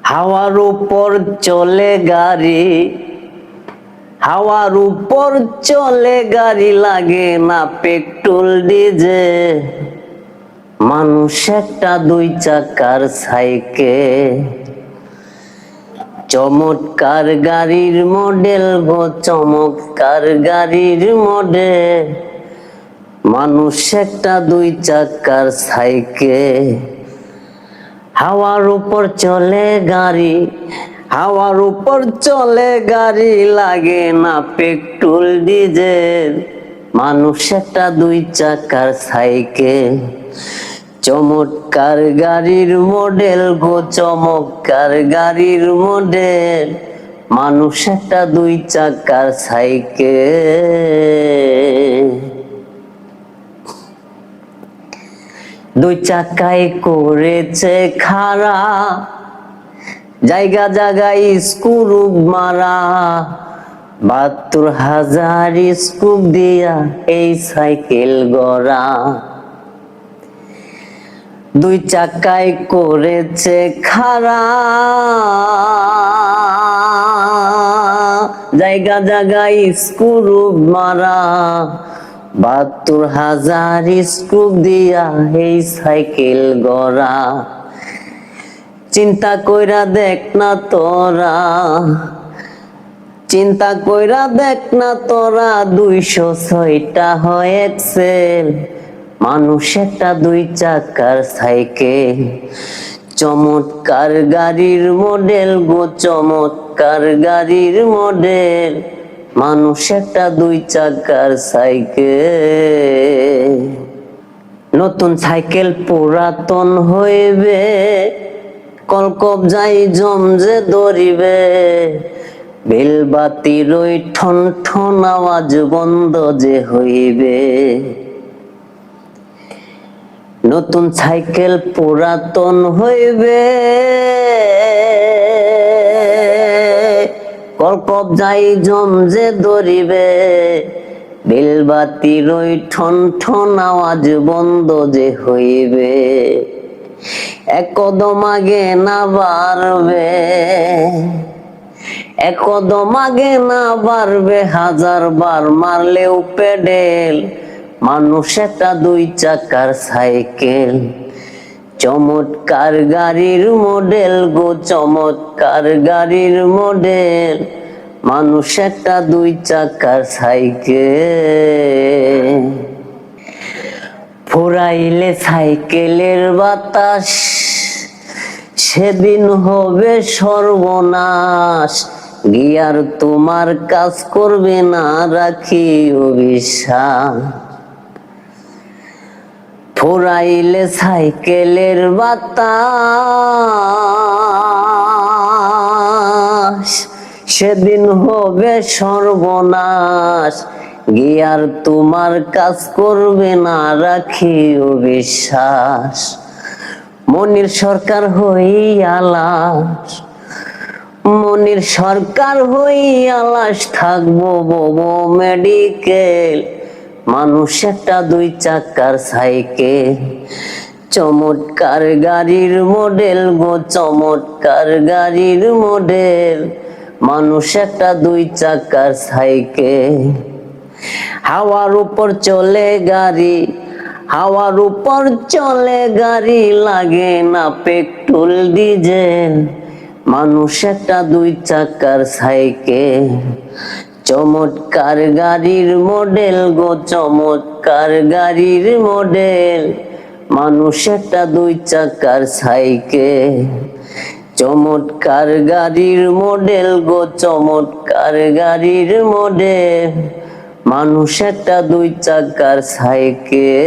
হাওয়ার উপর চলে গাড়ি, হাওয়ার উপর চলে গাড়ি, লাগে না পেট্রোল ডিজেল। মানুষ একটা দুই চাকার সাইকেল, চমৎকার গাড়ির মডেল গো, চমৎকার গাড়ির মডেল। মানুষ একটা দুই চাকার সাইকেল, হাওয়ার উপর চলে গাড়ি, হাওয়ার উপর চলে গাড়ি, লাগে না পেট্রোল ডিজেল। মানুষ একটা দুই চাকার সাইকেল, চমৎকার গাড়ির মডেল গো, চমৎকার গাড়ির মডেল। মানুষ একটা দুই চাকার সাইকেল, দুই চাকায় করেছে খাড়া, জায়গা জায়গায় স্ক্রু মারা। ৭২,০০০ স্ক্রু দিয়া এই সাইকেল গড়া। দুই চাকায় করেছে খাড়া, জায়গা জায়গায় স্ক্রু মারা। ৭২,০০০ স্ক্রু দিয়া এই সাইকেল গড়া। চিন্তা কইরা দেখ না তোরা, চিন্তা কইরা দেখ না তোরা, ২০৬টা হয় এক্সেল। মানুষ একটা দুই চাকার সাইকেল, চমৎকার গাড়ির মডেল গো, চমৎকার গাড়ির মডেল। মানুষ একটা দুই চাকার সাইকেল। নতুন সাইকেল পুরাতন হইবে, কলকবজাই জমজে ধরিবে। বেলবাতির ওই ঠন ঠন আওয়াজ বন্ধ যে হইবে। নতুন সাইকেল পুরাতন হইবে, কলকবজাই জমজে ধরিবে। বেলবাতির ওই ঠন ঠন আওয়াজ বন্ধ যে হইবে। এক কদম আগে না বাড়বে, এক কদম আগে না বাড়বে, ১০০০ বার মারলেও পেডেল। মানুষ একটা দুই চাকার সাইকেল, চমৎকার গাড়ির মডেল গো, চমৎকার গাড়ির মডেল। মানুষ একটা দুই চাকার সাইকেল। ফুরাইলে সাইকেলের বাতাস, সেদিন হবে সর্বনাশ। গিয়ার তোমার কাজ করবে না, রাখিও বিশ্বাস। ফুরাইলে সাইকেলের বাতাস, সেদিন হবে সর্বনাশ। গিয়ার তোমার কাজ করবে না, রাখিও বিশ্বাস। মনির সরকার হইয়া লাশ, মনির সরকার হইয়া লাশ, থাকবো ববো মেডিকেল। মানুষ একটা দুই চাকার সাইকেল, চমৎকার গাড়ির মডেল গো, চমৎকার গাড়ির মডেল। মানুষ একটা দুই চাকার সাইকেল, হাওয়ার উপর চলে গাড়ি, হাওয়ার উপর চলে গাড়ি, লাগে না পেট্রোল ডিজেল। মানুষ একটা দুই চাকার সাইকেল, চমৎকার গাড়ির মডেল গো, চমৎকার গাড়ির মডেল। মানুষ একটা দুই চাকার সাইকেল, চমৎকার গাড়ির মডেল গো, চমৎকার গাড়ির মডেল। মানুষ একটা দুই চাকার সাইকেল।